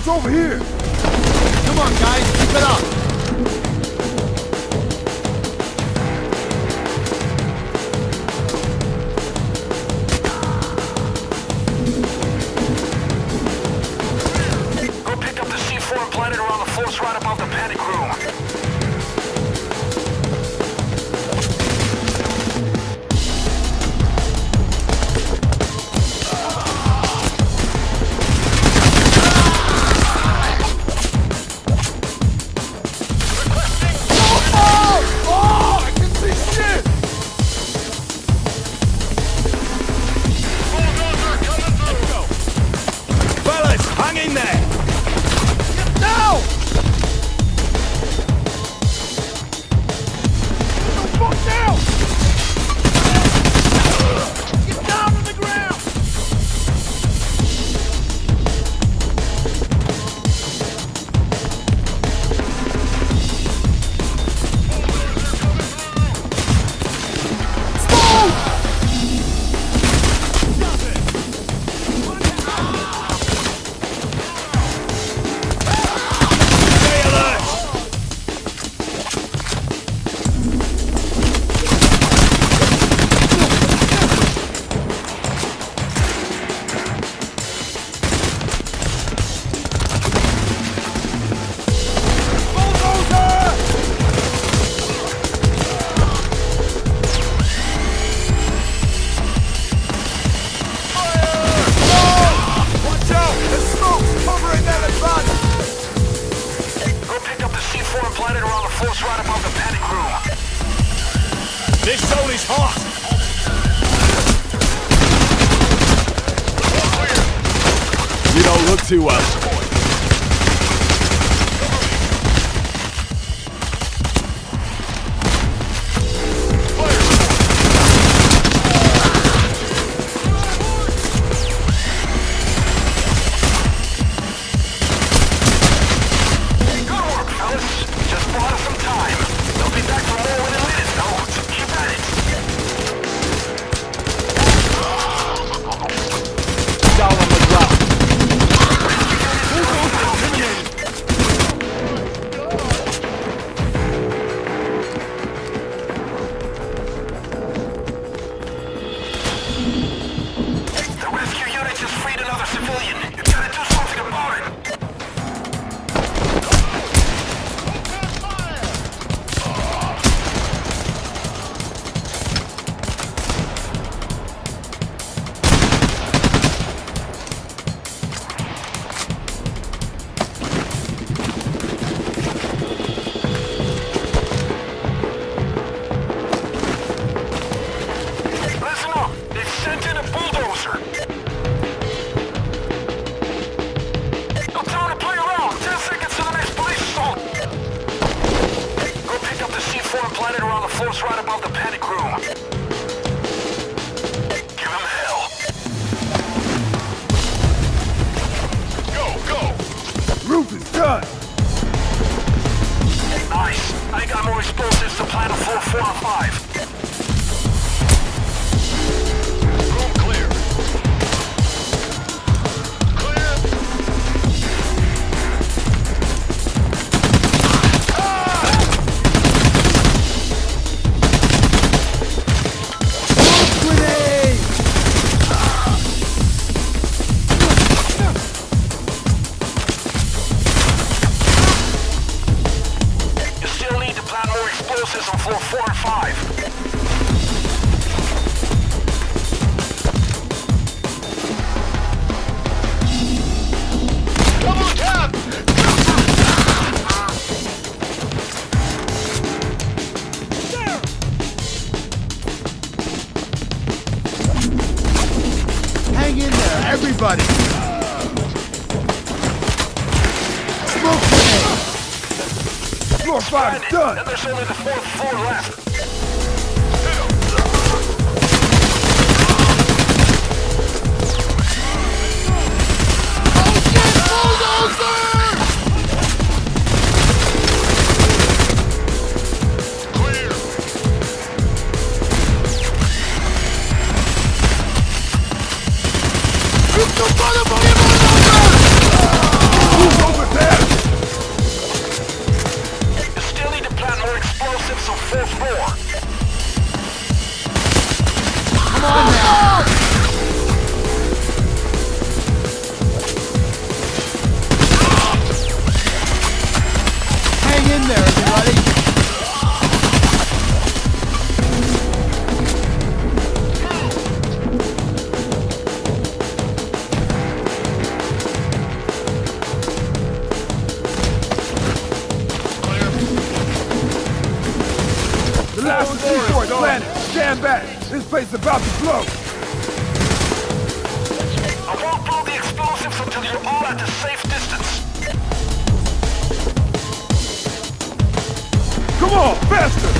It's over here! Come on, guys, keep it up! Go pick up the C4 and plant it around the force right above the panic room. This zone is hot! You don't look too well. Right above the panic room. Give him hell. Go! Roof is done! Nice. I got more explosives to plant on floor 4 and 5. Room clear. On floor 4 and 5. Double tap! Hang in there, everybody! Smoke grenade! Floor 5 is done! And there's only the 4th floor left. Shoot the motherfucking bulldozer! Stand back. This place is about to blow. I won't blow the explosives until you're all at a safe distance. Come on, faster!